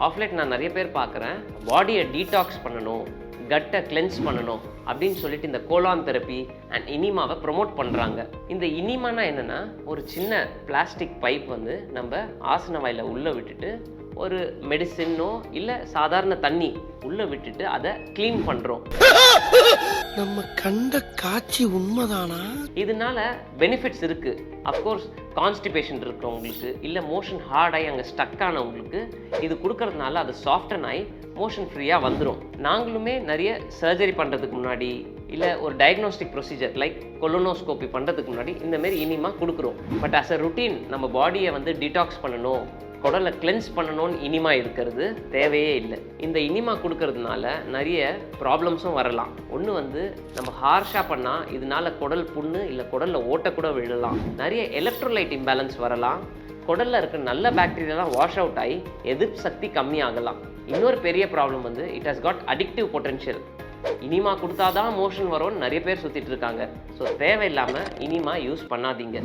Of late நான் நிறைய பேர் பார்க்குறேன், பாடியை டீடாக்ஸ் பண்ணணும், கட்டை கிளென்ஸ் பண்ணணும் அப்படின்னு சொல்லிட்டு இந்த கோலான் தெரப்பி அண்ட் இனிமாவை ப்ரொமோட் பண்ணுறாங்க. இந்த இனிமானா என்னென்னா, ஒரு சின்ன பிளாஸ்டிக் பைப் வந்து நம்ம ஆசன வாயில உள்ளே விட்டுட்டு ஒரு மெடிசினோ இல்லை சாதாரண தண்ணி உள்ளே விட்டுட்டு அதை க்ளீன் பண்ணுறோம். நம்ம கண்ட காட்சி உண்மைதானா? இதனால பெனிஃபிட்ஸ் இருக்குது. அஃப்கோர்ஸ் கான்ஸ்டிபேஷன் இருக்கிறவங்களுக்கு இல்லை மோஷன் ஹார்டாகி அங்கே ஸ்டக் ஆனவங்களுக்கு இது கொடுக்கறதுனால அது சாஃப்டன் ஆகி மோஷன் ஃப்ரீயாக வந்துடும். நாங்களுமே நிறைய சர்ஜரி பண்ணுறதுக்கு முன்னாடி இல்லை ஒரு டயக்னோஸ்டிக் ப்ரொசீஜர் லைக் கொலோனோஸ்கோபி பண்ணுறதுக்கு முன்னாடி இந்தமாரி இனிமா கொடுக்குறோம். பட் ஆஸ் அ ருட்டீன் நம்ம பாடியை வந்து டீடாக்ஸ் பண்ணணும், குடலை கிளென்ஸ் பண்ணணும்னு இனிமா இருக்கிறது தேவையே இல்லை. இந்த இனிமா கொடுக்கறதுனால நிறைய ப்ராப்ளம்ஸும் வரலாம். ஒன்று வந்து நம்ம ஹார்ஷாக பண்ணால் இதனால குடல் புண்ணு இல்லை குடலில் ஓட்டக்கூட விழலாம். நிறைய எலக்ட்ரோலைட் இம்பேலன்ஸ் வரலாம். குடலில் இருக்க நல்ல பாக்டீரியாலாம் வாஷ் அவுட் ஆகி எதிர்ப்பு சக்தி கம்மியாகலாம். இன்னொரு பெரிய ப்ராப்ளம் வந்து it has got addictive potential. Enema கொடுத்தாதான் மோஷன் வரும்னு நிறைய பேர் சுற்றிட்டு இருக்காங்க. ஸோ தேவையில்லாமல் இனிமா யூஸ் பண்ணாதீங்க.